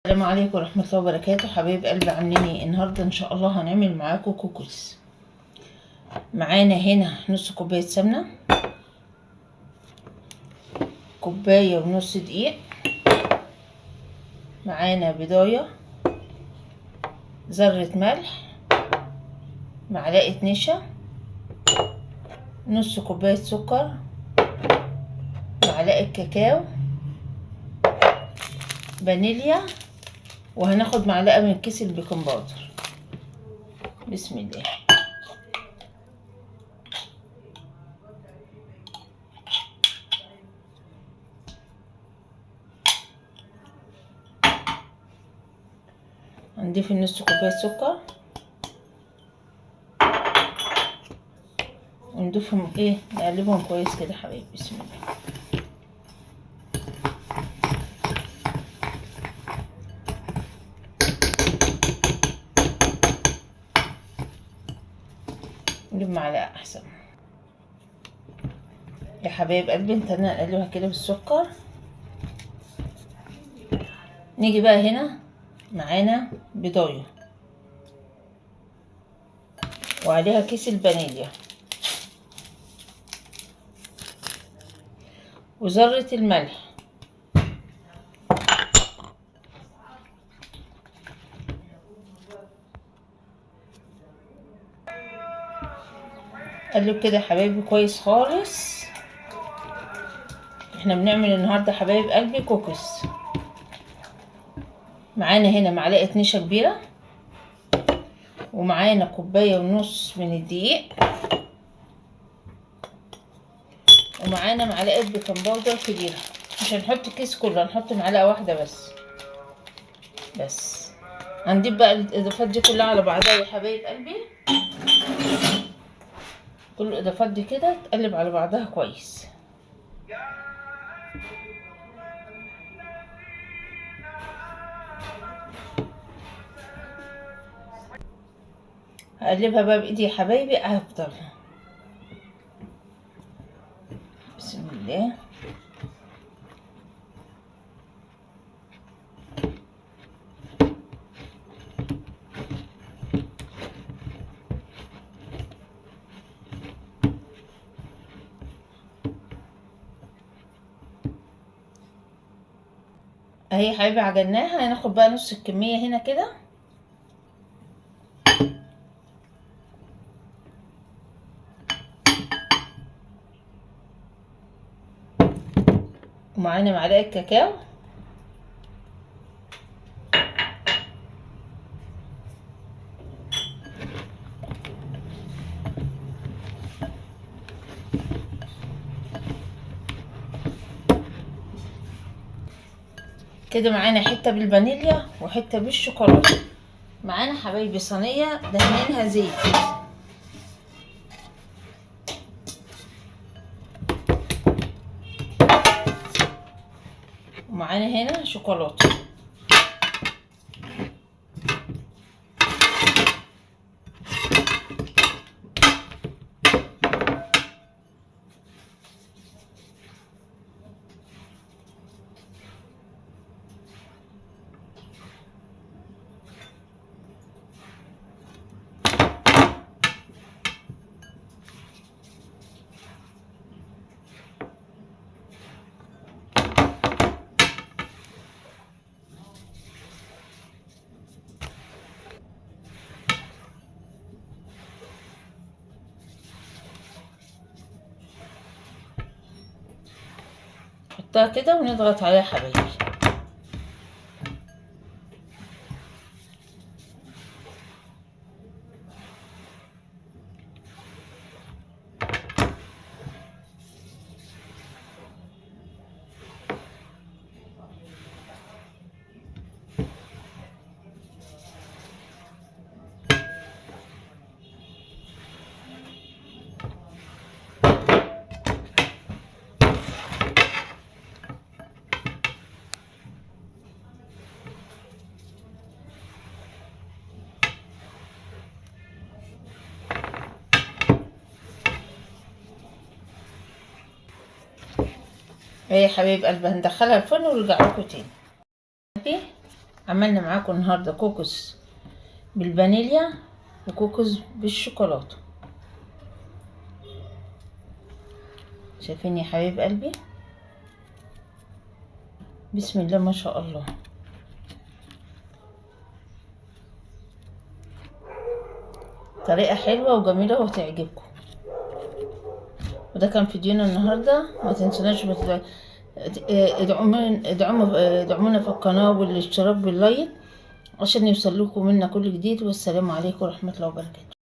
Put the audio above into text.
السلام عليكم ورحمة الله وبركاته. حبايب قلبي، عاملين ايه؟ النهاردة ان شاء الله هنعمل معاكم كوكيز. معانا هنا نص كوباية سمنة، كوباية ونص دقيق، معانا بضاية، ذرة ملح، معلقة نشا، نص كوباية سكر، معلقة كاكاو، فانيليا، وهناخد معلقة من كيس البيكنج باودر. بسم الله. هنضيف النص كوباية سكر ونضيفهم نقلبهم كويس كده حبايبي. بسم الله. نجيب معلقة احسن يا حبايب قلبي. انا نقلبها كده بالسكر. نيجي بقى هنا معانا بضاية وعليها كيس الفانيليا وذرة الملح، قلب كده يا حبايبي كويس خالص. احنا بنعمل النهارده حبايب قلبي كوكيز. معانا هنا معلقة نشا كبيرة، ومعانا كوباية ونص من الدقيق، ومعانا معلقة بيكنج باودر كبيرة. مش هنحط الكيس كله، هنحط معلقة واحدة بس. هنضيف بقى الاضافات دي كلها على بعضها يا حبايب قلبي. كل الاضافات دي كده تقلب على بعضها كويس. هقلبها بقى بايدي يا حبايبي افضل. بسم الله. اهي يا حبايبي عجناها. هناخد بقى نص الكمية هنا كده، ومعانا معلقة كاكاو، كده معانا حتة بالفانيليا وحتة بالشوكولاتة. معانا حبايبي صينية دهنينها زيت، ومعانا هنا شوكولاتة. نحطها كده ونضغط عليها حبايبي. اهي يا حبايب قلبي هندخلها الفرن ونرجع لكم تاني. عملنا معاكم النهارده كوكس بالفانيليا وكوكس بالشوكولاته. شايفين يا حبيب قلبي؟ بسم الله ما شاء الله. طريقه حلوه وجميله وهتعجبكم. وده كان فيديونا النهارده. ما تنسوناش ادعمونا في القناه والاشتراك باللايك عشان يوصل لكم منا كل جديد. والسلام عليكم ورحمه الله وبركاته.